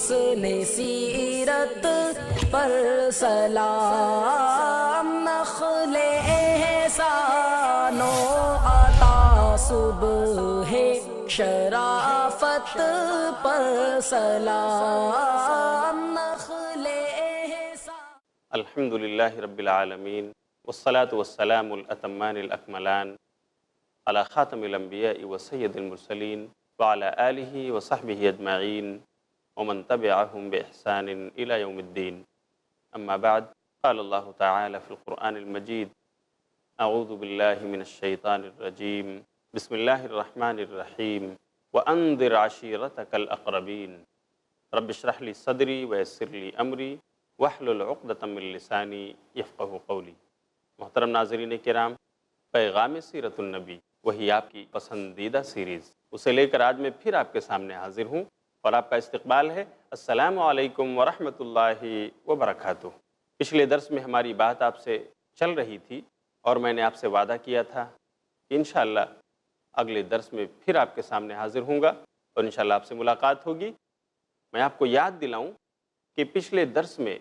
حسن سیرت پر سلام، نخل احسان و عطا صبح شرافت پر سلام، نخل احسان۔ الحمدللہ رب العالمین، والصلاة والسلام الاتمان الاکملان علی خاتم الانبیاء وسید المرسلین وعلی آلہ وصحبہ اجمعین ومن تبعہم بإحسان الی یوم الدین۔ اما بعد، قال اللہ تعالی فی القرآن المجید: اعوذ باللہ من الشیطان الرجیم، بسم اللہ الرحمن الرحیم، وانذر عشیرتک الاقربین، رب اشرح لی صدری ویسر لی امری واحلل عقدۃ من لسانی یفقہوا قولی۔ محترم ناظرین کرام، پیغام سیرت النبی، وہی آپ کی پسندیدہ سیریز، اسے لے کر آج میں پھر آپ کے سامنے حاضر ہوں اور آپ کا استقبال ہے۔ السلام علیکم ورحمۃ اللہ وبرکاتہ۔ پچھلے درس میں ہماری بات آپ سے چل رہی تھی اور میں نے آپ سے وعدہ کیا تھا کہ انشاءاللہ اگلے درس میں پھر آپ کے سامنے حاضر ہوں گا اور انشاءاللہ آپ سے ملاقات ہوگی۔ میں آپ کو یاد دلاؤں کہ پچھلے درس میں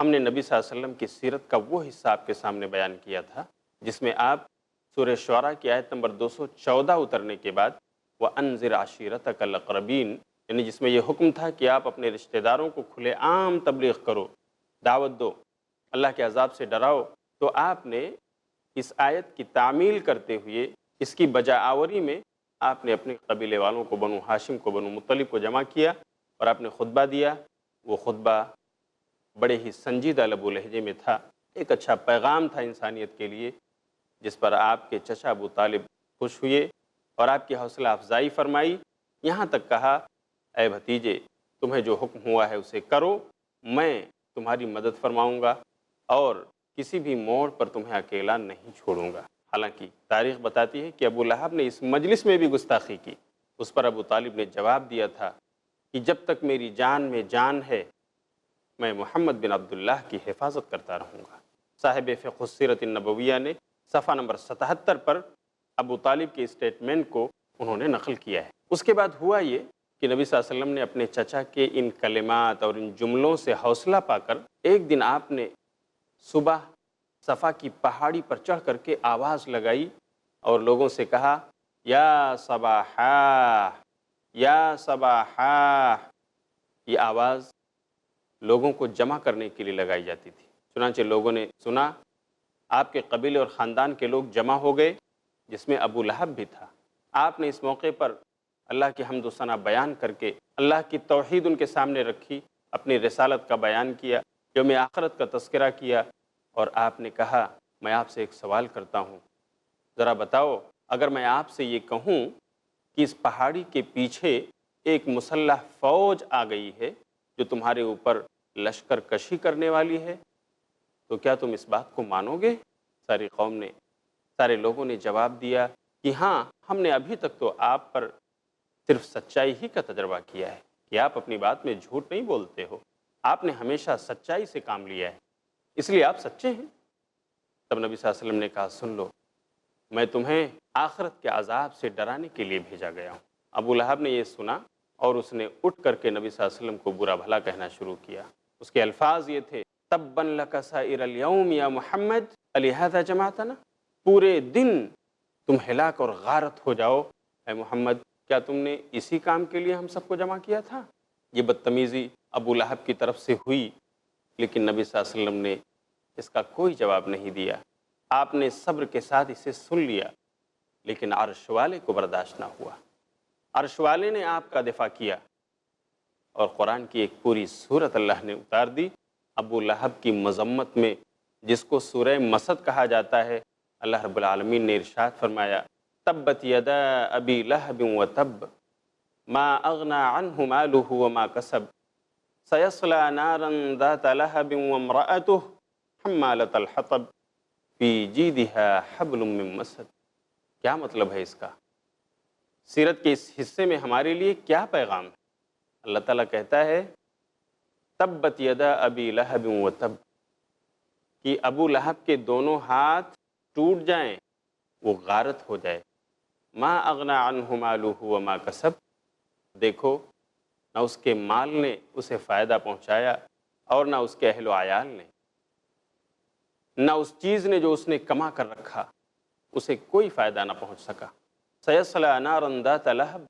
ہم نے نبی صلی اللہ علیہ وسلم کی سیرت کا وہ حصہ آپ کے سامنے بیان کیا تھا جس میں آپ سورہ شعراء کی آیت نمبر 214 اترنے کے بعد وَأَنذِرْ عَشِيرَتَكَ الْأَقْرَبِينَ، یعنی جس میں یہ حکم تھا کہ آپ اپنے رشتہ داروں کو کھلے عام تبلیغ کرو، دعوت دو، اللہ کے عذاب سے ڈراؤ، تو آپ نے اس آیت کی تعمیل کرتے ہوئے اس کی بجا آوری میں آپ نے اپنے قبیلے والوں کو، بنو ہاشم کو، بنو مطلب کو جمع کیا اور آپ نے خطبہ دیا۔ وہ خطبہ بڑے ہی سنجیدہ لب و لہجے میں تھا، ایک اچھا پیغام تھا انسانیت کے لیے، جس پر آپ کے چچا ابو طالب خوش ہوئے اور آپ کی حوصلہ افزائی فرمائی، یہاں تک کہا: اے بھتیجے، تمہیں جو حکم ہوا ہے اسے کرو، میں تمہاری مدد فرماؤں گا اور کسی بھی موڑ پر تمہیں اکیلا نہیں چھوڑوں گا۔ حالانکہ تاریخ بتاتی ہے کہ ابو لہب نے اس مجلس میں بھی گستاخی کی۔ اس پر ابو طالب نے جواب دیا تھا کہ جب تک میری جان میں جان ہے میں محمد بن عبداللہ کی حفاظت کرتا رہوں گا۔ صاحب فقہ السیرۃ النبویہ نے صفحہ نمبر 77 پر ابو طالب کے اسٹیٹمنٹ کو انہوں نے نقل کیا ہے۔ اس کے بعد ہوا یہ کہ نبی صلی اللہ علیہ وسلم نے اپنے چچا کے ان کلمات اور ان جملوں سے حوصلہ پا کر ایک دن آپ نے صبح صفا کی پہاڑی پر چڑھ کر کے آواز لگائی اور لوگوں سے کہا: یا صباحا، یا صباحا۔ یہ آواز لوگوں کو جمع کرنے کے لیے لگائی جاتی تھی۔ چنانچہ لوگوں نے سنا، آپ کے قبیلے اور خاندان کے لوگ جمع ہو گئے، جس میں ابو لہب بھی تھا۔ آپ نے اس موقع پر اللہ کی حمد و ثنا بیان کر کے اللہ کی توحید ان کے سامنے رکھی، اپنی رسالت کا بیان کیا، یوم آخرت کا تذکرہ کیا، اور آپ نے کہا: میں آپ سے ایک سوال کرتا ہوں، ذرا بتاؤ، اگر میں آپ سے یہ کہوں کہ اس پہاڑی کے پیچھے ایک مسلح فوج آ گئی ہے جو تمہارے اوپر لشکر کشی کرنے والی ہے، تو کیا تم اس بات کو مانو گے؟ ساری قوم نے، سارے لوگوں نے جواب دیا کہ ہاں، ہم نے ابھی تک تو آپ پر صرف سچائی ہی کا تجربہ کیا ہے کہ آپ اپنی بات میں جھوٹ نہیں بولتے ہو، آپ نے ہمیشہ سچائی سے کام لیا ہے، اس لیے آپ سچے ہیں۔ تب نبی صلی اللہ علیہ وسلم نے کہا: سن لو، میں تمہیں آخرت کے عذاب سے ڈرانے کے لیے بھیجا گیا ہوں۔ ابو لہب نے یہ سنا اور اس نے اٹھ کر کے نبی صلی اللہ علیہ وسلم کو برا بھلا کہنا شروع کیا۔ اس کے الفاظ یہ تھے: تبا لک سائر الیوم یا محمد لہذا جمعتنا، پورے دن تم ہلاک اور غارت ہو جاؤ، اے محمد، کیا تم نے اسی کام کے لیے ہم سب کو جمع کیا تھا؟ یہ بدتمیزی ابو لہب کی طرف سے ہوئی، لیکن نبی صلی اللہ علیہ وسلم نے اس کا کوئی جواب نہیں دیا۔ آپ نے صبر کے ساتھ اسے سن لیا، لیکن عرش والے کو برداشت نہ ہوا۔ عرش والے نے آپ کا دفاع کیا اور قرآن کی ایک پوری سورت اللہ نے اتار دی ابو لہب کی مذمت میں، جس کو سورہ مسد کہا جاتا ہے۔ اللہ رب العالمین نے ارشاد فرمایا: تبت یدا ابی لہب وتب ما اغنى عنه ماله وما کسب سیصلی نارا ذات لہب وامرأته حمالة الحطب فی جیدها حبل من مسد۔ کیا مطلب ہے اس کا؟ سیرت کے اس حصے میں ہمارے لیے کیا پیغام ہے؟ اللہ تعالیٰ کہتا ہے: تبت یدا ابی لہب وتب، کہ ابو لہب کے دونوں ہاتھ ٹوٹ جائیں، وہ غارت ہو جائے۔ ما اغنى عنہ مالہ وما کسب، دیکھو نہ اس کے مال نے اسے فائدہ پہنچایا اور نہ اس کے اہل و عیال نے، نہ اس چیز نے جو اس نے کما کر رکھا اسے کوئی فائدہ نہ پہنچ سکا۔ سیصلی نارا ذات لہب،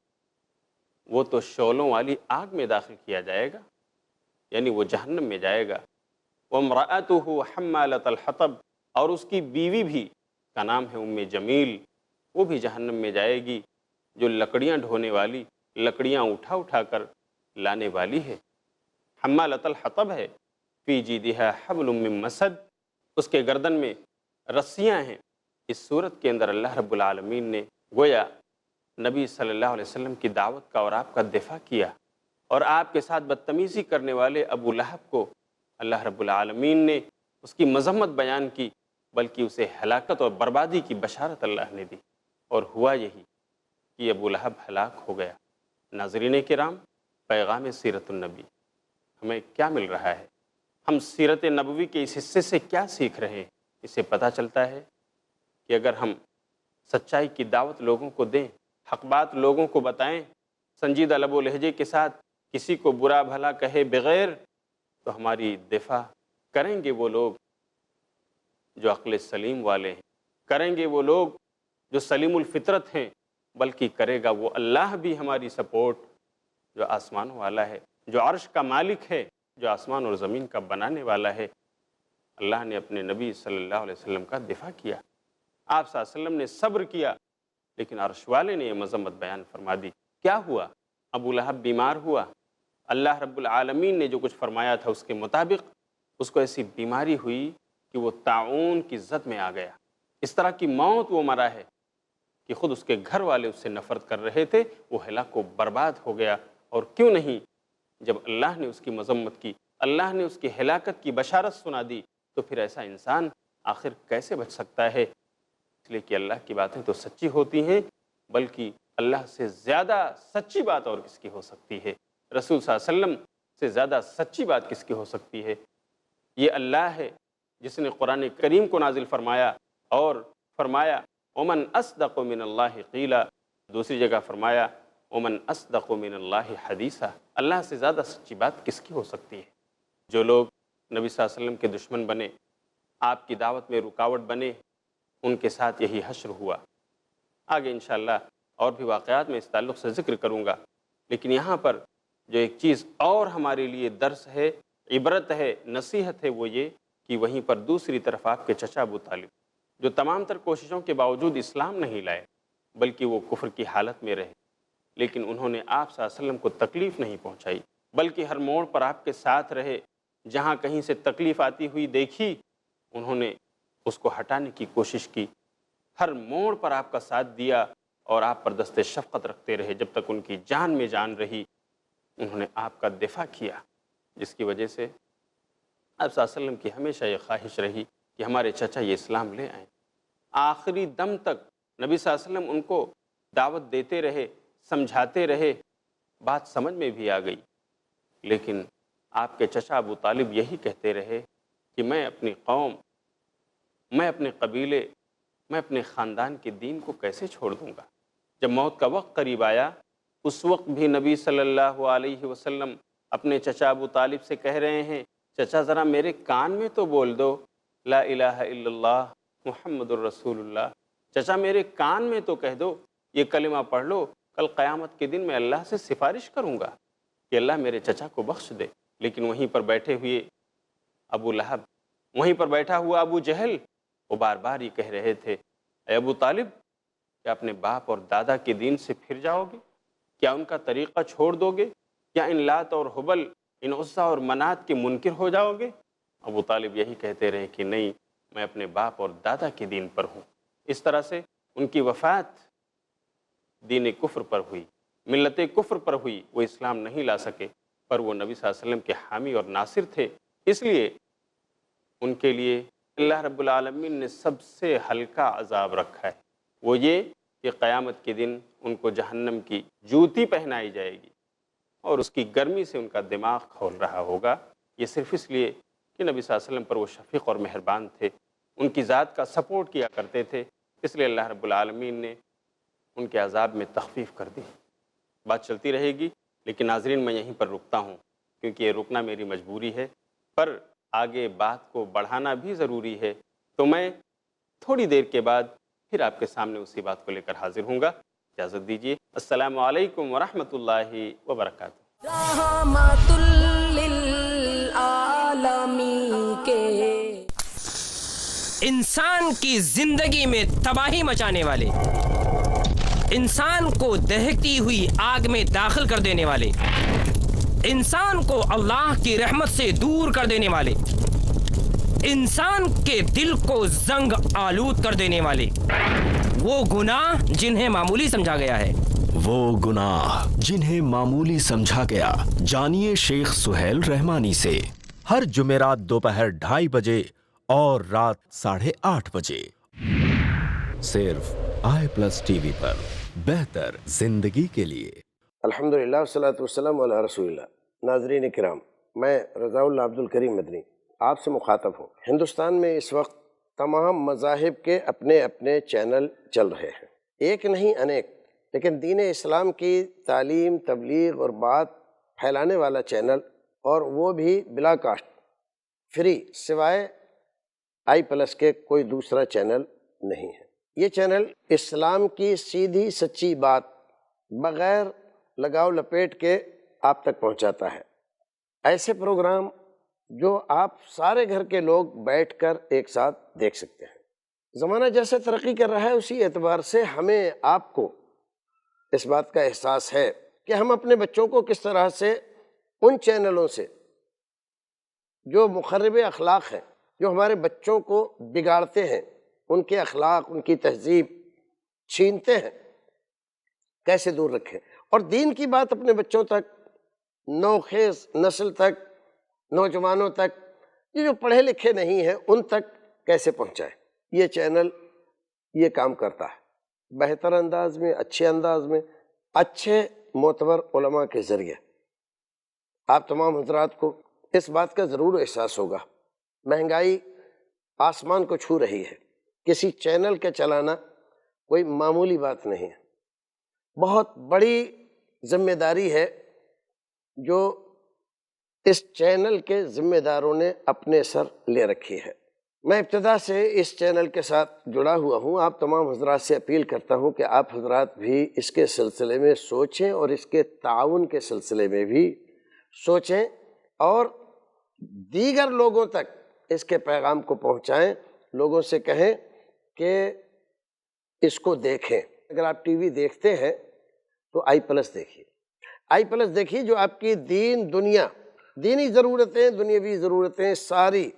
وہ تو شعلوں والی آگ میں داخل کیا جائے گا، یعنی وہ جہنم میں جائے گا۔ وامرأتہ حمالۃ الحطب، اور اس کی بیوی بھی، کا نام ہے ام جمیل، وہ بھی جہنم میں جائے گی، جو لکڑیاں ڈھونے والی، لکڑیاں اٹھا اٹھا کر لانے والی ہے۔ حمالۃ الحطب ہے، فی جیدہا حبل من مسد، اس کے گردن میں رسیاں ہیں۔ اس صورت کے اندر اللہ رب العالمین نے گویا نبی صلی اللہ علیہ وسلم کی دعوت کا اور آپ کا دفاع کیا، اور آپ کے ساتھ بدتمیزی کرنے والے ابو لہب کو اللہ رب العالمین نے اس کی مذمت بیان کی، بلکہ اسے ہلاکت اور بربادی کی بشارت اللہ نے دی، اور ہوا یہی کہ ابو لہب ہلاک ہو گیا۔ ناظرین کرام، پیغام سیرت النبی ہمیں کیا مل رہا ہے؟ ہم سیرت نبوی کے اس حصے سے کیا سیکھ رہے ہیں؟ اسے پتہ چلتا ہے کہ اگر ہم سچائی کی دعوت لوگوں کو دیں، حق بات لوگوں کو بتائیں، سنجیدہ لب و لہجے کے ساتھ کسی کو برا بھلا کہے بغیر، تو ہماری دفاع کریں گے وہ لوگ جو عقل سلیم والے ہیں، کریں گے وہ لوگ جو سلیم الفطرت ہیں، بلکہ کرے گا وہ اللہ بھی ہماری سپورٹ، جو آسمانوں والا ہے، جو عرش کا مالک ہے، جو آسمان اور زمین کا بنانے والا ہے۔ اللہ نے اپنے نبی صلی اللہ علیہ وسلم کا دفاع کیا، آپ صلی اللہ علیہ وسلم نے صبر کیا، لیکن عرش والے نے یہ مذمت بیان فرما دی۔ کیا ہوا؟ ابو لہب بیمار ہوا، اللہ رب العالمین نے جو کچھ فرمایا تھا اس کے مطابق اس کو ایسی بیماری ہوئی کہ وہ طاعون کی زد میں آ گیا۔ اس طرح کی موت وہ مرا ہے کہ خود اس کے گھر والے اس سے نفرت کر رہے تھے، وہ ہلاک و برباد ہو گیا۔ اور کیوں نہیں، جب اللہ نے اس کی مذمت کی، اللہ نے اس کی ہلاکت کی بشارت سنا دی، تو پھر ایسا انسان آخر کیسے بچ سکتا ہے؟ اس لیے کہ اللہ کی باتیں تو سچی ہوتی ہیں، بلکہ اللہ سے زیادہ سچی بات اور کس کی ہو سکتی ہے؟ رسول صلی اللہ علیہ وسلم سے زیادہ سچی بات کس کی ہو سکتی ہے؟ یہ اللہ ہے جس نے قرآن کریم کو نازل فرمایا اور فرمایا ومن اصدق من اللہ قیلا، دوسری جگہ فرمایا ومن اصدق من اللہ حدیثا۔ اللہ سے زیادہ سچی بات کس کی ہو سکتی ہے؟ جو لوگ نبی صلی اللہ علیہ وسلم کے دشمن بنے، آپ کی دعوت میں رکاوٹ بنے، ان کے ساتھ یہی حشر ہوا۔ آگے انشاءاللہ اور بھی واقعات میں اس تعلق سے ذکر کروں گا، لیکن یہاں پر جو ایک چیز اور ہمارے لیے درس ہے، عبرت ہے، نصیحت ہے، وہ یہ کہ وہیں پر دوسری طرف آپ کے چچا ابو طالب، جو تمام تر کوششوں کے باوجود اسلام نہیں لائے، بلکہ وہ کفر کی حالت میں رہے، لیکن انہوں نے آپ صلی اللہ علیہ وسلم کو تکلیف نہیں پہنچائی، بلکہ ہر موڑ پر آپ کے ساتھ رہے۔ جہاں کہیں سے تکلیف آتی ہوئی دیکھی، انہوں نے اس کو ہٹانے کی کوشش کی، ہر موڑ پر آپ کا ساتھ دیا اور آپ پر دست شفقت رکھتے رہے جب تک ان کی جان میں جان رہی۔ انہوں نے آپ کا دفاع کیا، جس کی وجہ سے آپ صلی اللہ علیہ وسلم کی ہمیشہ یہ خواہش رہی کہ ہمارے چچا یہ اسلام لے آئیں۔ آخری دم تک نبی صلی اللہ علیہ وسلم ان کو دعوت دیتے رہے، سمجھاتے رہے، بات سمجھ میں بھی آ گئی، لیکن آپ کے چچا ابو طالب یہی کہتے رہے کہ میں اپنی قوم، میں اپنے قبیلے، میں اپنے خاندان کے دین کو کیسے چھوڑ دوں گا؟ جب موت کا وقت قریب آیا، اس وقت بھی نبی صلی اللہ علیہ وسلم اپنے چچا ابو طالب سے کہہ رہے ہیں، چچا ذرا میرے کان میں تو بول دو لا الہ الا اللہ محمد الرسول اللہ، چچا میرے کان میں تو کہہ دو، یہ کلمہ پڑھ لو، کل قیامت کے دن میں اللہ سے سفارش کروں گا کہ اللہ میرے چچا کو بخش دے۔ لیکن وہیں پر بیٹھے ہوئے ابو لہب، وہیں پر بیٹھا ہوا ابو جہل، وہ بار بار یہ کہہ رہے تھے، اے ابو طالب، کیا اپنے باپ اور دادا کے دین سے پھر جاؤ گے؟ کیا ان کا طریقہ چھوڑ دو گے؟ کیا ان لات اور حبل، ان عزا اور منات کے منکر ہو جاؤ گے؟ ابو طالب یہی کہتے رہے کہ نہیں، میں اپنے باپ اور دادا کے دین پر ہوں۔ اس طرح سے ان کی وفات دین کفر پر ہوئی، ملت کفر پر ہوئی، وہ اسلام نہیں لا سکے، پر وہ نبی صلی اللہ علیہ وسلم کے حامی اور ناصر تھے۔ اس لیے ان کے لیے اللہ رب العالمین نے سب سے ہلکا عذاب رکھا ہے، وہ یہ کہ قیامت کے دن ان کو جہنم کی جوتی پہنائی جائے گی اور اس کی گرمی سے ان کا دماغ کھول رہا ہوگا۔ یہ صرف اس لیے کہ نبی صلی اللہ علیہ وسلم پر وہ شفیق اور مہربان تھے، ان کی ذات کا سپورٹ کیا کرتے تھے، اس لیے اللہ رب العالمین نے ان کے عذاب میں تخفیف کر دی۔ بات چلتی رہے گی، لیکن ناظرین میں یہیں پر رکتا ہوں کیونکہ یہ رکنا میری مجبوری ہے، پر آگے بات کو بڑھانا بھی ضروری ہے، تو میں تھوڑی دیر کے بعد پھر آپ کے سامنے اسی بات کو لے کر حاضر ہوں گا۔ اجازت دیجیے۔ السلام علیکم ورحمۃ اللہ وبرکاتہ۔ رحمت للعالمین کے انسان کی زندگی میں تباہی مچانے والے، انسان کو دہکتی ہوئی آگ میں داخل کر دینے والے، انسان کو اللہ کی رحمت سے دور کر دینے والے، انسان کے دل کو زنگ آلود کر دینے والے وہ گناہ جنہیں معمولی سمجھا گیا ہے، وہ گناہ جنہیں معمولی سمجھا گیا، جانیے شیخ سہیل رحمانی سے ہر جمعرات دوپہر 2:30 بجے اور رات 8:30 بجے صرف i+TV پر، بہتر زندگی کے لیے۔ الحمدللہ والصلاۃ والسلام علی رسول اللہ۔ ناظرین کرام، میں رضا اللہ عبد الکریم مدنی آپ سے مخاطب ہوں۔ ہندوستان میں اس وقت تمام مذاہب کے اپنے اپنے چینل چل رہے ہیں، ایک نہیں انیک، لیکن دین اسلام کی تعلیم، تبلیغ اور بات پھیلانے والا چینل، اور وہ بھی بلا کاسٹ، فری، سوائے i+ کے کوئی دوسرا چینل نہیں ہے۔ یہ چینل اسلام کی سیدھی سچی بات بغیر لگاؤ لپیٹ کے آپ تک پہنچاتا ہے، ایسے پروگرام جو آپ سارے گھر کے لوگ بیٹھ کر ایک ساتھ دیکھ سکتے ہیں۔ زمانہ جیسے ترقی کر رہا ہے، اسی اعتبار سے ہمیں آپ کو اس بات کا احساس ہے کہ ہم اپنے بچوں کو کس طرح سے ان چینلوں سے جو مخرب اخلاق ہیں، جو ہمارے بچوں کو بگاڑتے ہیں، ان کے اخلاق، ان کی تہذیب چھینتے ہیں، کیسے دور رکھیں، اور دین کی بات اپنے بچوں تک، نوخیز نسل تک، نوجوانوں تک، یہ جو پڑھے لکھے نہیں ہیں ان تک کیسے پہنچائیں۔ یہ چینل یہ کام کرتا ہے، بہتر انداز میں، اچھے انداز میں، اچھے معتبر علماء کے ذریعے۔ آپ تمام حضرات کو اس بات کا ضرور احساس ہوگا، مہنگائی آسمان کو چھو رہی ہے، کسی چینل کا چلانا کوئی معمولی بات نہیں ہے، بہت بڑی ذمہ داری ہے جو اس چینل کے ذمہ داروں نے اپنے سر لے رکھی ہے۔ میں ابتدا سے اس چینل کے ساتھ جڑا ہوا ہوں، آپ تمام حضرات سے اپیل کرتا ہوں کہ آپ حضرات بھی اس کے سلسلے میں سوچیں اور اس کے تعاون کے سلسلے میں بھی سوچیں، اور دیگر لوگوں تک اس کے پیغام کو پہنچائیں، لوگوں سے کہیں کہ اس کو دیکھیں۔ اگر آپ ٹی وی دیکھتے ہیں تو i+ دیکھیے، i+ دیکھیے جو آپ کی دینی ضرورتیں، دنیاوی ضرورتیں ساری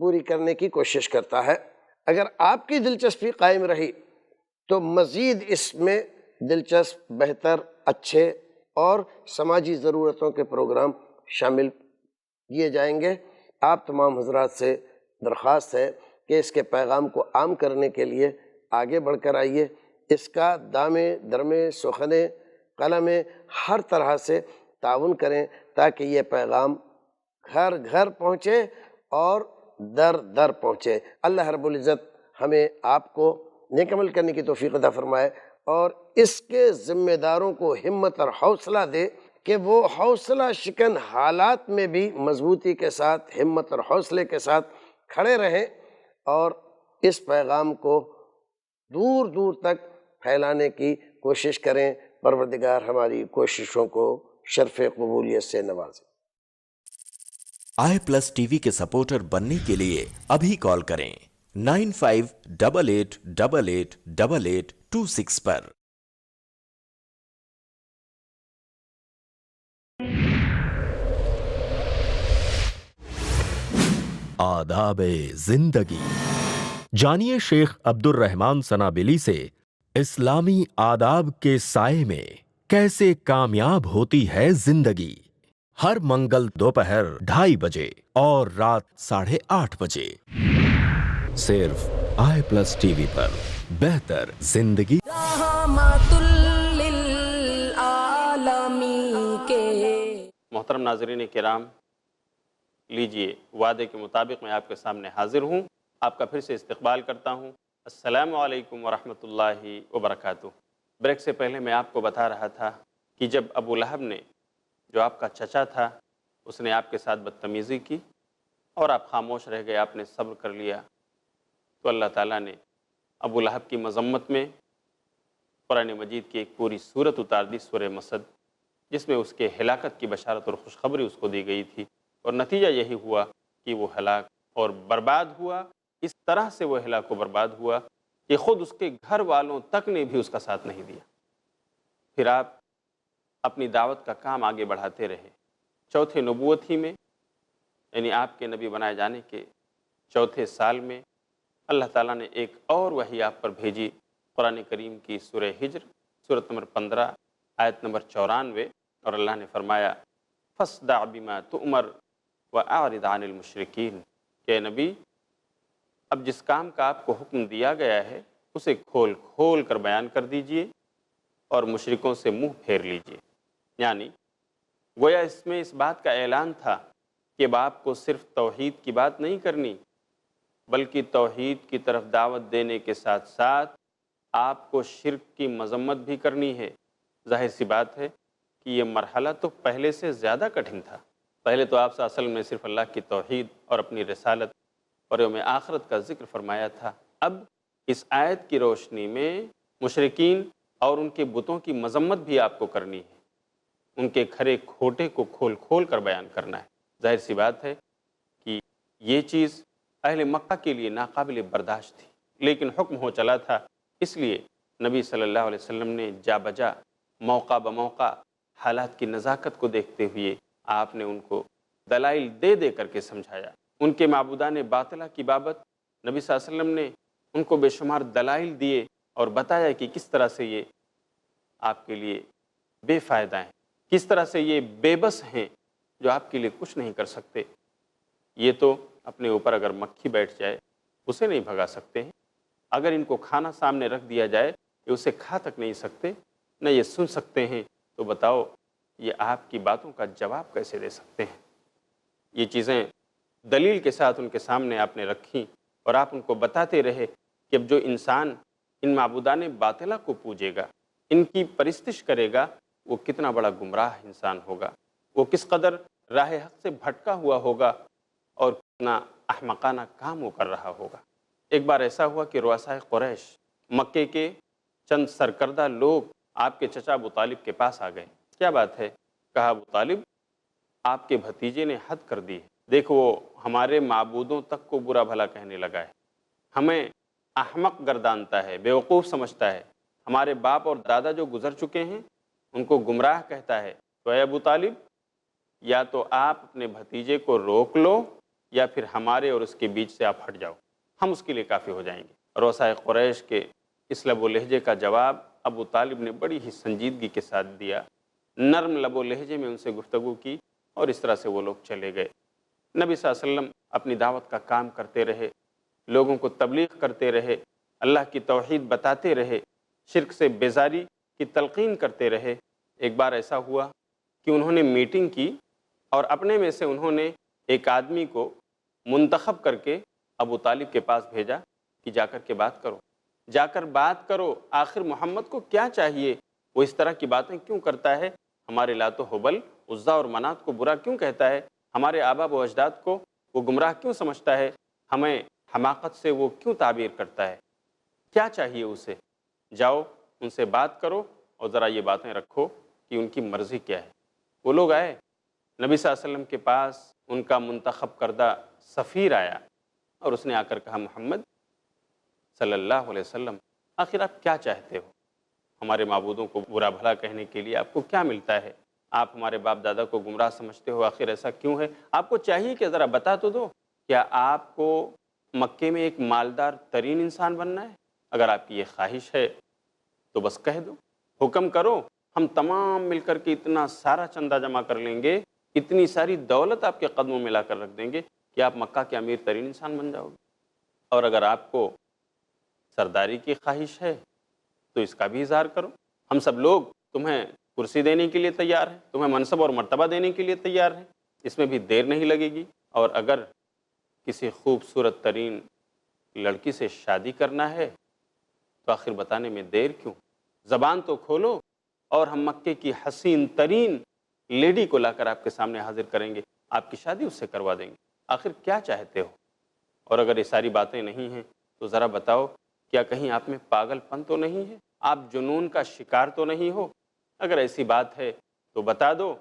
پوری کرنے کی کوشش کرتا ہے۔ اگر آپ کی دلچسپی قائم رہی تو مزید اس میں دلچسپ، بہتر، اچھے اور سماجی ضرورتوں کے پروگرام شامل کیے جائیں گے۔ آپ تمام حضرات سے درخواست ہے کہ اس کے پیغام کو عام کرنے کے لیے آگے بڑھ کر آئیے، اس کا دامے درمے سخنے قلم ہر طرح سے تعاون کریں تاکہ یہ پیغام گھر گھر پہنچے اور در در پہنچے۔ اللہ رب العزت ہمیں آپ کو نیک عمل کرنے کی توفیق عطا فرمائے، اور اس کے ذمہ داروں کو ہمت اور حوصلہ دے کہ وہ حوصلہ شکن حالات میں بھی مضبوطی کے ساتھ، ہمت اور حوصلے کے ساتھ کھڑے رہیں اور اس پیغام کو دور دور تک پھیلانے کی کوشش کریں۔ پروردگار ہماری کوششوں کو شرف قبولیت سے نوازے۔ i+TV کے سپورٹر بننے کے لیے ابھی کال کریں 9588888826 پر۔ آداب زندگی، جانیے شیخ عبد الرحمن سنابلی سے اسلامی آداب کے سائے میں کیسے کامیاب ہوتی ہے زندگی، ہر منگل دوپہر 2:30 بجے اور رات 8:30 بجے صرف i+TV پر، بہتر زندگی۔ رحمت للعالمین کے محترم ناظرین کرام، لیجئے وعدے کے مطابق میں آپ کے سامنے حاضر ہوں، آپ کا پھر سے استقبال کرتا ہوں۔ السلام علیکم ورحمۃ اللہ وبرکاتہ۔ بریک سے پہلے میں آپ کو بتا رہا تھا کہ جب ابو لہب نے، جو آپ کا چچا تھا، اس نے آپ کے ساتھ بدتمیزی کی اور آپ خاموش رہ گئے، آپ نے صبر کر لیا، تو اللہ تعالیٰ نے ابو لہب کی مذمت میں قرآن مجید کی ایک پوری سورت اتار دی، سورہ مسد، جس میں اس کے ہلاکت کی بشارت اور خوشخبری اس کو دی گئی تھی، اور نتیجہ یہی ہوا کہ وہ ہلاک اور برباد ہوا۔ اس طرح سے وہ ہلاک و برباد ہوا کہ خود اس کے گھر والوں تک نے بھی اس کا ساتھ نہیں دیا۔ پھر آپ اپنی دعوت کا کام آگے بڑھاتے رہے۔ چوتھے نبوت ہی میں، یعنی آپ کے نبی بنائے جانے کے چوتھے سال میں، اللہ تعالیٰ نے ایک اور وحی آپ پر بھیجی، قرآن کریم کی سورہ ہجر، سورۃ نمبر 15، آیت نمبر 94، اور اللہ نے فرمایا فاصدع بما تؤمر واعرض عن المشرکین، کہ نبی اب جس کام کا آپ کو حکم دیا گیا ہے اسے کھول کھول کر بیان کر دیجئے اور مشرکوں سے منہ پھیر لیجئے۔ یعنی گویا اس میں اس بات کا اعلان تھا کہ اب آپ کو صرف توحید کی بات نہیں کرنی، بلکہ توحید کی طرف دعوت دینے کے ساتھ ساتھ آپ کو شرک کی مذمت بھی کرنی ہے۔ ظاہر سی بات ہے کہ یہ مرحلہ تو پہلے سے زیادہ کٹھن تھا۔ پہلے تو آپ سے اصل میں صرف اللہ کی توحید اور اپنی رسالت اور یوم آخرت کا ذکر فرمایا تھا۔ اب اس آیت کی روشنی میں مشرکین اور ان کے بتوں کی مذمت بھی آپ کو کرنی ہے، ان کے کھرے کھوٹے کو کھول کھول کر بیان کرنا ہے۔ ظاہر سی بات ہے کہ یہ چیز اہل مکہ کے لیے ناقابل برداشت تھی، لیکن حکم ہو چلا تھا، اس لیے نبی صلی اللہ علیہ وسلم نے جا بجا موقع بموقع حالات کی نزاکت کو دیکھتے ہوئے آپ نے ان کو دلائل دے دے کر کے سمجھایا۔ ان کے معبودان باطلہ کی بابت نبی صلی اللہ علیہ وسلم نے ان کو بے شمار دلائل دیے اور بتایا کہ کس طرح سے یہ آپ کے لیے بے فائدہ ہیں، کس طرح سے یہ بے بس ہیں، جو آپ کے لیے کچھ نہیں کر سکتے۔ یہ تو اپنے اوپر اگر مکھی بیٹھ جائے اسے نہیں بھگا سکتے ہیں، اگر ان کو کھانا سامنے رکھ دیا جائے کہ اسے کھا تک نہیں سکتے، نہ یہ سن سکتے ہیں، تو بتاؤ یہ آپ کی باتوں کا جواب کیسے دے سکتے ہیں؟ یہ چیزیں دلیل کے ساتھ ان کے سامنے آپ نے رکھیں اور آپ ان کو بتاتے رہے کہ اب جو انسان ان معبودان باطلہ کو پوجے گا، ان کی پرستش کرے گا، وہ کتنا بڑا گمراہ انسان ہوگا، وہ کس قدر راہ حق سے بھٹکا ہوا ہوگا اور کتنا احمقانہ کام وہ کر رہا ہوگا۔ ایک بار ایسا ہوا کہ رؤسائے قریش، مکے کے چند سرکردہ لوگ آپ کے چچا ابو طالب کے پاس آ گئے۔ کیا بات ہے؟ کہا ابو طالب آپ کے بھتیجے نے حد کر دی ہے، دیکھو وہ ہمارے معبودوں تک کو برا بھلا کہنے لگا ہے، ہمیں احمق گردانتا ہے، بیوقوف سمجھتا ہے، ہمارے باپ اور دادا جو گزر چکے ہیں ان کو گمراہ کہتا ہے۔ تو اے ابو طالب، یا تو آپ اپنے بھتیجے کو روک لو یا پھر ہمارے اور اس کے بیچ سے آپ ہٹ جاؤ، ہم اس کے لیے کافی ہو جائیں گے۔ رؤسائے قریش کے اس لب و لہجے کا جواب ابو طالب نے بڑی ہی سنجیدگی کے ساتھ دیا، نرم لب و لہجے میں ان سے گفتگو کی، اور اس طرح سے وہ لوگ چلے گئے۔ نبی صلی اللہ علیہ وسلم اپنی دعوت کا کام کرتے رہے، لوگوں کو تبلیغ کرتے رہے، اللہ کی توحید بتاتے رہے، شرک سے بیزاری کی تلقین کرتے رہے۔ ایک بار ایسا ہوا کہ انہوں نے میٹنگ کی اور اپنے میں سے انہوں نے ایک آدمی کو منتخب کر کے ابو طالب کے پاس بھیجا کہ جا کر کے بات کرو، جا کر بات کرو، آخر محمد کو کیا چاہیے، وہ اس طرح کی باتیں کیوں کرتا ہے، ہمارے لات و حبل، عزا اور منات کو برا کیوں کہتا ہے، ہمارے آبا و اجداد کو وہ گمراہ کیوں سمجھتا ہے، ہمیں حماقت سے وہ کیوں تعبیر کرتا ہے، کیا چاہیے اسے، جاؤ ان سے بات کرو اور ذرا یہ باتیں رکھو کہ ان کی مرضی کیا ہے۔ وہ لوگ آئے، نبی صلی اللہ علیہ وسلم کے پاس ان کا منتخب کردہ سفیر آیا اور اس نے آ کر کہا محمد صلی اللہ علیہ وسلم، آخر آپ کیا چاہتے ہو، ہمارے معبودوں کو برا بھلا کہنے کے لیے آپ کو کیا ملتا ہے، آپ ہمارے باپ دادا کو گمراہ سمجھتے ہو، آخر ایسا کیوں ہے، آپ کو چاہیے کہ ذرا بتا تو دو، کیا آپ کو مکے میں ایک مالدار ترین انسان بننا ہے؟ اگر آپ کی یہ خواہش ہے تو بس کہہ دو، حکم کرو، ہم تمام مل کر کے اتنا سارا چندہ جمع کر لیں گے، اتنی ساری دولت آپ کے قدموں میں لا کر رکھ دیں گے کہ آپ مکہ کے امیر ترین انسان بن جاؤ گے۔ اور اگر آپ کو سرداری کی خواہش ہے تو اس کا بھی اظہار کرو، ہم سب لوگ تمہیں کرسی دینے کے لیے تیار ہیں، تمہیں منصب اور مرتبہ دینے کے لیے تیار ہیں، اس میں بھی دیر نہیں لگے گی۔ اور اگر کسی خوبصورت ترین لڑکی سے شادی کرنا ہے تو آخر بتانے میں دیر کیوں، زبان تو کھولو، اور ہم مکے کی حسین ترین لیڈی کو لا کر آپ کے سامنے حاضر کریں گے، آپ کی شادی اس سے کروا دیں گے۔ آخر کیا چاہتے ہو؟ اور اگر یہ ساری باتیں نہیں ہیں تو ذرا بتاؤ، کیا کہیں آپ میں پاگل پن تو نہیں ہے؟ آپ جنون کا شکار تو نہیں ہو؟ اگر ایسی بات ہے تو بتا دو،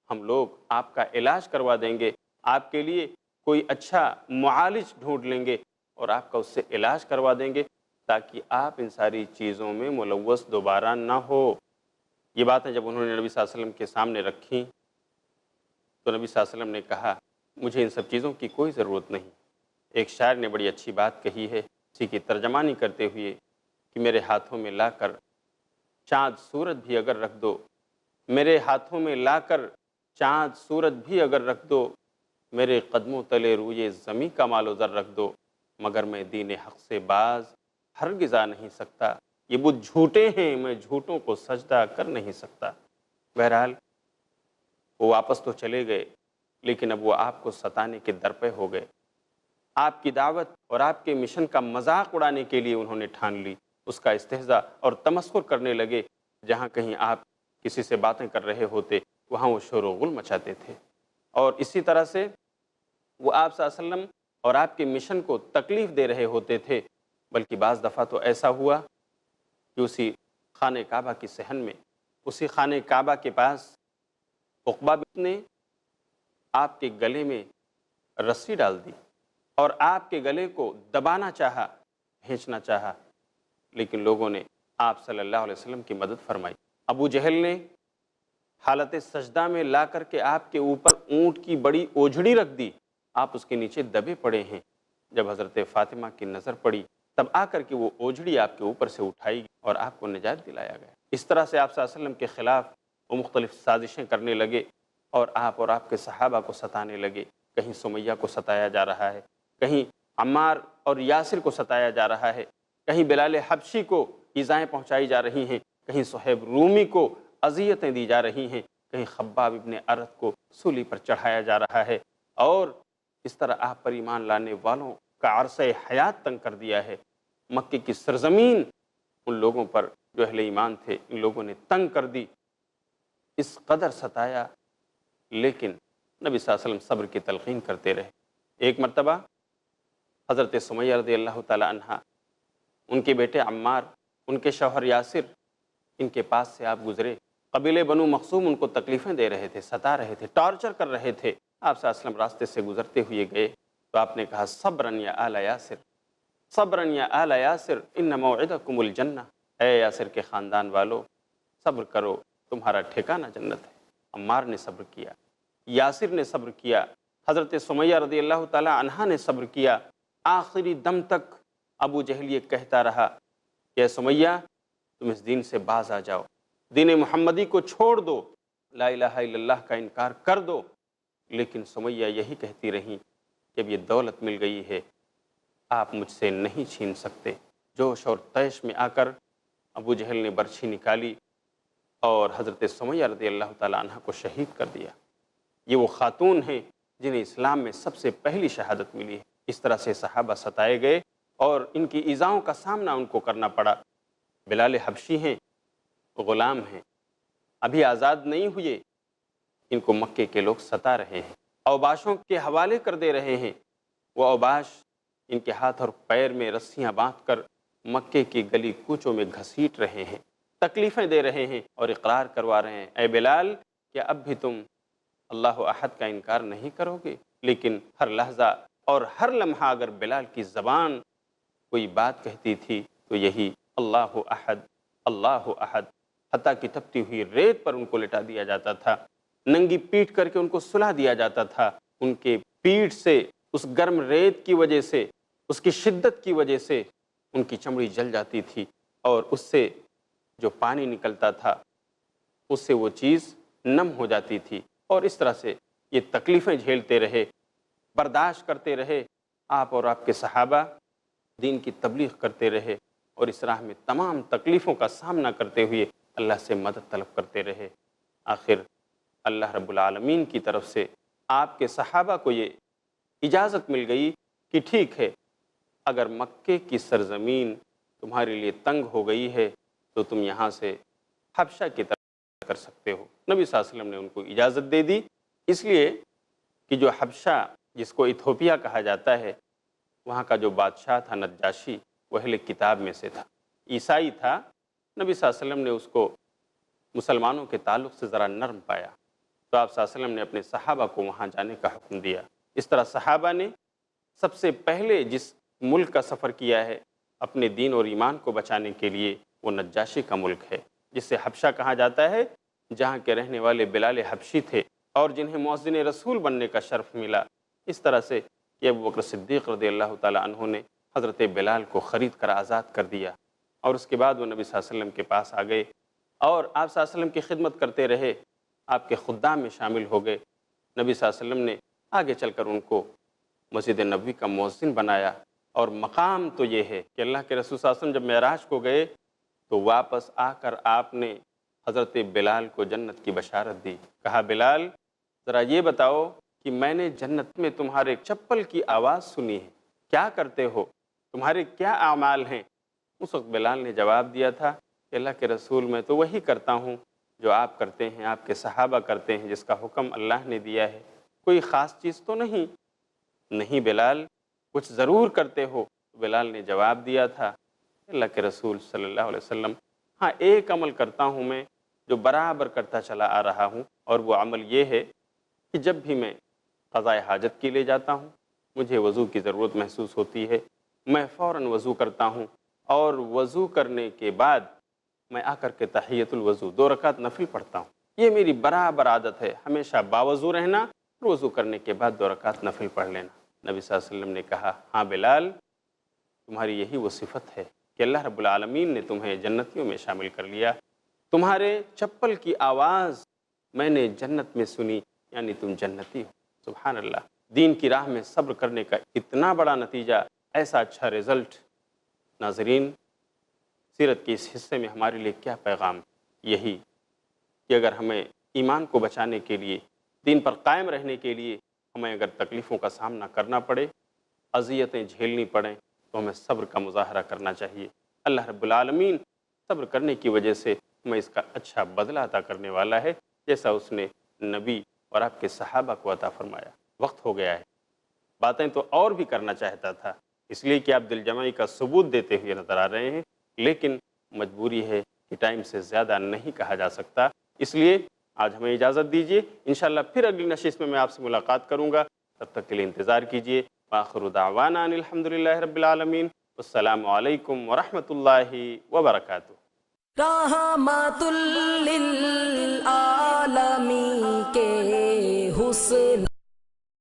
ہم لوگ آپ کا علاج کروا دیں گے، آپ کے لیے کوئی اچھا معالج ڈھونڈ لیں گے اور آپ کا اس سے علاج کروا دیں گے، تاکہ آپ ان ساری چیزوں میں ملوث دوبارہ نہ ہو۔ یہ باتیں جب انہوں نے نبی صلی اللہ علیہ وسلم کے سامنے رکھیں تو نبی صلی اللہ علیہ وسلم نے کہا، مجھے ان سب چیزوں کی کوئی ضرورت نہیں۔ ایک شاعر نے بڑی اچھی بات کہی ہے، اسی کی ترجمانی کرتے ہوئے، کہ میرے ہاتھوں میں لا کر چاند سورج بھی اگر رکھ دو، میرے ہاتھوں میں لا کر چاند سورج بھی اگر رکھ دو، میرے قدموں تلے روئے زمیں کا مال و زر رکھ دو، مگر میں دین حق سے باز ہرگز آ نہیں سکتا، یہ بت جھوٹے ہیں، میں جھوٹوں کو سجدہ کر نہیں سکتا۔ بہرحال وہ واپس تو چلے گئے، لیکن اب وہ آپ کو ستانے کے درپے ہو گئے۔ آپ کی دعوت اور آپ کے مشن کا مذاق اڑانے کے لیے انہوں نے ٹھان لی، اس کا استہزاء اور تمسخر کرنے لگے۔ جہاں کہیں آپ کسی سے باتیں کر رہے ہوتے وہاں وہ شور و غل مچاتے تھے، اور اسی طرح سے وہ آپ صلی اللہ علیہ وسلم اور آپ کے مشن کو تکلیف دے رہے ہوتے تھے۔ بلکہ بعض دفعہ تو ایسا ہوا کہ اسی خانہ کعبہ کی صحن میں، اسی خانہ کعبہ کے پاس عقبہ نے آپ کے گلے میں رسی ڈال دی اور آپ کے گلے کو دبانا چاہا، کھینچنا چاہا، لیکن لوگوں نے آپ صلی اللہ علیہ وسلم کی مدد فرمائی۔ ابو جہل نے حالت سجدہ میں لا کر کے آپ کے اوپر اونٹ کی بڑی اوجھڑی رکھ دی، آپ اس کے نیچے دبے پڑے ہیں۔ جب حضرت فاطمہ کی نظر پڑی تب آ کر کے وہ اوجھڑی آپ کے اوپر سے اٹھائی گئی اور آپ کو نجات دلایا گیا۔ اس طرح سے آپ صلی اللہ علیہ وسلم کے خلاف وہ مختلف سازشیں کرنے لگے اور آپ کے صحابہ کو ستانے لگے۔ کہیں سمیہ کو ستایا جا رہا ہے، کہیں عمار اور یاسر کو ستایا جا رہا ہے، کہیں بلال حبشی کو ایذائیں پہنچائی جا رہی ہیں، کہیں صہیب رومی کو اذیتیں دی جا رہی ہیں، کہیں خباب ابن ارت کو سولی پر چڑھایا جا رہا ہے، اور اس طرح آپ پر ایمان لانے والوں کا عرصہ حیات تنگ کر دیا ہے۔ مکے کی سرزمین ان لوگوں پر جو اہل ایمان تھے، ان لوگوں نے تنگ کر دی، اس قدر ستایا، لیکن نبی صلی اللہ علیہ وسلم صبر کی تلقین کرتے رہے۔ ایک مرتبہ حضرت سمیہ رضی اللہ تعالی عنہ، ان کے بیٹے عمار، ان کے شوہر یاسر، ان کے پاس سے آپ گزرے۔ قبیلے بنو مخزوم ان کو تکلیفیں دے رہے تھے، ستا رہے تھے، ٹارچر کر رہے تھے۔ آپ صلی اللہ علیہ وسلم راستے سے گزرتے ہوئے گئے تو آپ نے کہا، صبرن یا آل یاسر، صبرن یا آل یاسر ان موعدکم الجنہ، اے یاسر کے خاندان والو صبر کرو، تمہارا ٹھکانہ جنت ہے۔ عمار نے صبر کیا، یاسر نے صبر کیا، حضرت سمیہ رضی اللہ تعالی عنہا نے صبر کیا۔ آخری دم تک ابو جہل یہ کہتا رہا کہ اے سمیہ، تم اس دین سے باز آ جاؤ، دین محمدی کو چھوڑ دو، لا الہ الا اللہ کا انکار کر دو۔ لیکن سمیہ یہی کہتی رہیں کہ اب یہ دولت مل گئی ہے، آپ مجھ سے نہیں چھین سکتے۔ جوش اور طیش میں آ کر ابو جہل نے برچھی نکالی اور حضرت سمیہ رضی اللہ تعالیٰ عنہ کو شہید کر دیا۔ یہ وہ خاتون ہیں جنہیں اسلام میں سب سے پہلی شہادت ملی ہے۔ اس طرح سے صحابہ ستائے گئے اور ان کی ایذاؤں کا سامنا ان کو کرنا پڑا۔ بلال حبشی ہیں، غلام ہیں، ابھی آزاد نہیں ہوئے، ان کو مکے کے لوگ ستا رہے ہیں، اوباشوں کے حوالے کر دے رہے ہیں۔ وہ اوباش ان کے ہاتھ اور پیر میں رسیاں باندھ کر مکے کی گلی کوچوں میں گھسیٹ رہے ہیں، تکلیفیں دے رہے ہیں اور اقرار کروا رہے ہیں، اے بلال، کیا اب بھی تم اللہ احد کا انکار نہیں کرو گے؟ لیکن ہر لحظہ اور ہر لمحہ اگر بلال کی زبان کوئی بات کہتی تھی تو یہی اللہ احد، اللہ احد، حتیٰ کہ تپتی ہوئی ریت پر ان کو لٹا دیا جاتا تھا، ننگی پیٹ کر کے ان کو سلا دیا جاتا تھا۔ ان کے پیٹ سے، اس گرم ریت کی وجہ سے، اس کی شدت کی وجہ سے ان کی چمڑی جل جاتی تھی، اور اس سے جو پانی نکلتا تھا اس سے وہ چیز نم ہو جاتی تھی۔ اور اس طرح سے یہ تکلیفیں جھیلتے رہے، برداشت کرتے رہے۔ آپ اور آپ کے صحابہ دین کی تبلیغ کرتے رہے اور اس راہ میں تمام تکلیفوں کا سامنا کرتے ہوئے اللہ سے مدد طلب کرتے رہے۔ آخر اللہ رب العالمین کی طرف سے آپ کے صحابہ کو یہ اجازت مل گئی کہ ٹھیک ہے، اگر مکے کی سرزمین تمہارے لیے تنگ ہو گئی ہے تو تم یہاں سے حبشہ کی طرف کر سکتے ہو۔ نبی صلی اللہ علیہ وسلم نے ان کو اجازت دے دی، اس لیے کہ جو حبشہ جس کو ایتھوپیا کہا جاتا ہے، وہاں کا جو بادشاہ تھا نجاشی، وہ اہل کتاب میں سے تھا، عیسائی تھا۔ نبی صلی اللہ علیہ وسلم نے اس کو مسلمانوں کے تعلق سے ذرا نرم پایا، تو آپ صلی اللہ علیہ وسلم نے اپنے صحابہ کو وہاں جانے کا حکم دیا۔ اس طرح صحابہ نے سب سے پہلے جس ملک کا سفر کیا ہے اپنے دین اور ایمان کو بچانے کے لیے، وہ نجاشی کا ملک ہے، جس سے حبشہ کہا جاتا ہے، جہاں کے رہنے والے بلال حبشی تھے اور جنہیں مؤذن رسول بننے کا شرف ملا۔ اس طرح سے یہ ابوبکر صدیق رضی اللہ تعالیٰ عنہ نے حضرت بلال کو خرید کر آزاد کر دیا، اور اس کے بعد وہ نبی صلی اللہ علیہ وسلم کے پاس آ گئے اور آپ صلی اللہ علیہ وسلم کی خدمت کرتے رہے، آپ کے خدام میں شامل ہو گئے۔ نبی صلی اللہ علیہ وسلم نے آگے چل کر ان کو مسجد نبوی کا مؤذن بنایا، اور مقام تو یہ ہے کہ اللہ کے رسول صلی اللہ علیہ وسلم جب معراج کو گئے تو واپس آ کر آپ نے حضرت بلال کو جنت کی بشارت دی۔ کہا بلال ذرا یہ بتاؤ کہ میں نے جنت میں تمہارے چپل کی آواز سنی ہے، کیا کرتے ہو، تمہارے کیا اعمال ہیں؟ اس وقت بلال نے جواب دیا تھا کہ اللہ کے رسول میں تو وہی کرتا ہوں جو آپ کرتے ہیں، آپ کے صحابہ کرتے ہیں، جس کا حکم اللہ نے دیا ہے، کوئی خاص چیز تو نہیں۔ نہیں بلال کچھ ضرور کرتے ہو۔ بلال نے جواب دیا تھا اللہ کے رسول صلی اللہ علیہ وسلم، ہاں ایک عمل کرتا ہوں میں جو برابر کرتا چلا آ رہا ہوں، اور وہ عمل یہ ہے کہ جب بھی میں قضائے حاجت کے لیے جاتا ہوں، مجھے وضو کی ضرورت محسوس ہوتی ہے، میں فوراً وضو کرتا ہوں، اور وضو کرنے کے بعد میں آ کر کے تحیۃ الوضو 2 رکعت نفل پڑھتا ہوں۔ یہ میری برابر عادت ہے، ہمیشہ باوضو رہنا اور وضو کرنے کے بعد 2 رکعت نفل پڑھ لینا۔ نبی صلی اللہ علیہ وسلم نے کہا ہاں بلال، تمہاری یہی وہ صفت ہے کہ اللہ رب العالمین نے تمہیں جنتیوں میں شامل کر لیا، تمہارے چپل کی آواز میں نے جنت میں سنی، یعنی تم جنتی ہو۔ سبحان اللہ، دین کی راہ میں صبر کرنے کا اتنا بڑا نتیجہ، ایسا اچھا رزلٹ۔ ناظرین، سیرت کے اس حصے میں ہمارے لیے کیا پیغام؟ یہی کہ اگر ہمیں ایمان کو بچانے کے لیے، دین پر قائم رہنے کے لیے ہمیں اگر تکلیفوں کا سامنا کرنا پڑے، اذیتیں جھیلنی پڑیں، تو ہمیں صبر کا مظاہرہ کرنا چاہیے۔ اللہ رب العالمین صبر کرنے کی وجہ سے ہمیں اس کا اچھا بدلہ عطا کرنے والا ہے، جیسا اس نے نبی اور آپ کے صحابہ کو عطا فرمایا۔ وقت ہو گیا ہے، باتیں تو اور بھی کرنا چاہتا تھا، اس لیے کہ آپ دل جمعی کا ثبوت دیتے ہوئے نظر آ رہے ہیں، لیکن مجبوری ہے کہ ٹائم سے زیادہ نہیں کہا جا سکتا، اس لیے آج ہمیں اجازت دیجیے، انشاءاللہ پھر اگلی نشست میں آپ سے ملاقات کروں گا، تب تک کے لیے انتظار کیجیے۔ وآخر دعوانا ان الحمدللہ رب العالمین، والسلام علیکم ورحمۃ اللہ وبرکاتہ۔ رحمت للعالمین کے حسن